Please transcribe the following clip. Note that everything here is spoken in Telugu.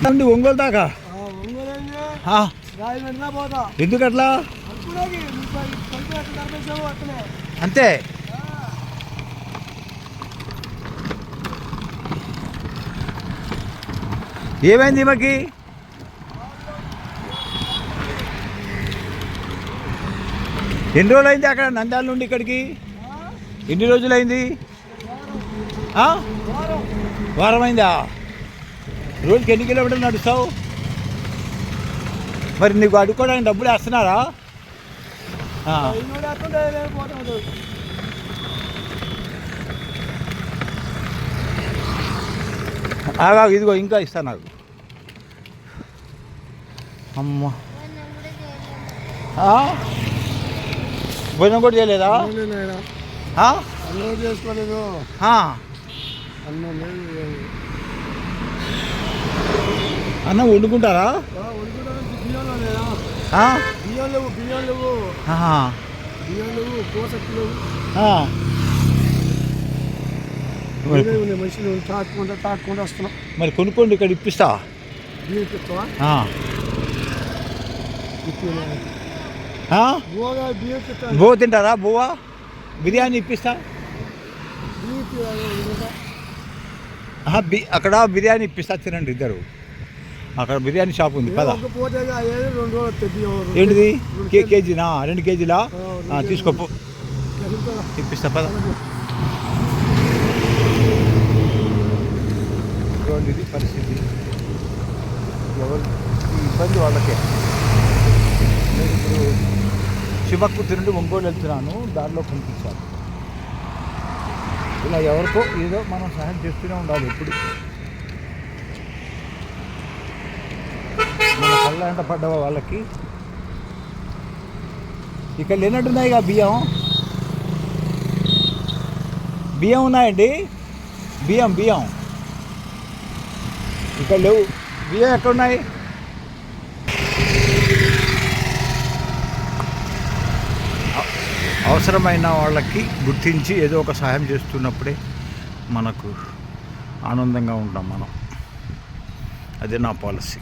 ఒంగోలు దాకా ఎందుకట్లా అంతే. ఏమైంది ఈమెకి? ఎన్ని రోజులు అయింది అక్కడ నంద్యాల నుండి ఇక్కడికి? ఎన్ని రోజులైంది? వారం అయిందా? రోజుకి ఎన్ని కిలోమీటర్లు నడుస్తావు? మరి నీకు అడుక్కోవడానికి డబ్బులు వేస్తున్నారా? ఇదిగో ఇంకా ఇస్తా నాకు. అమ్మా భోజనం కూడా చేయలేదా? చేసుకోలేదు. అన్నం వండుకుంటారా? మరి కొనుక్కోండి, ఇక్కడ ఇప్పిస్తా. బువ్వ తింటారా? బువ్వ బిర్యానీ ఇప్పిస్తా. అక్కడ బిర్యానీ ఇప్పిస్తా, తినండి ఇద్దరు. అక్కడ బిర్యానీ షాప్ ఉంది పద. ఏంటిది? కేజీనా? 2 కేజీలా? తీసుకోపో, ఇప్పిస్తా పద. ఇది పరిస్థితి, ఎవరు ఇబ్బంది వాళ్ళకే. నేను ఇప్పుడు శివక్కుర్తి నుండి ఒంగోలు వెళ్తున్నాను, దారిలో కనిపించాను. ఇలా ఎవరికో ఏదో మనం సహాయం చేస్తూనే ఉండాలి ఎప్పుడు. మన కళ్ళ ఎంట పడ్డవా వాళ్ళకి? ఇక్కడ లేనట్టున్నాయి ఇక బియ్యం ఉన్నాయండి. బియ్యం ఇక్కడ లేవు. బియ్యం ఎక్కడున్నాయి? అవసరమైన వాళ్ళకి గుర్తించి ఏదో ఒక సహాయం చేస్తున్నప్పుడే మనకు ఆనందంగా ఉంటాం మనం. అదే నా పాలసీ.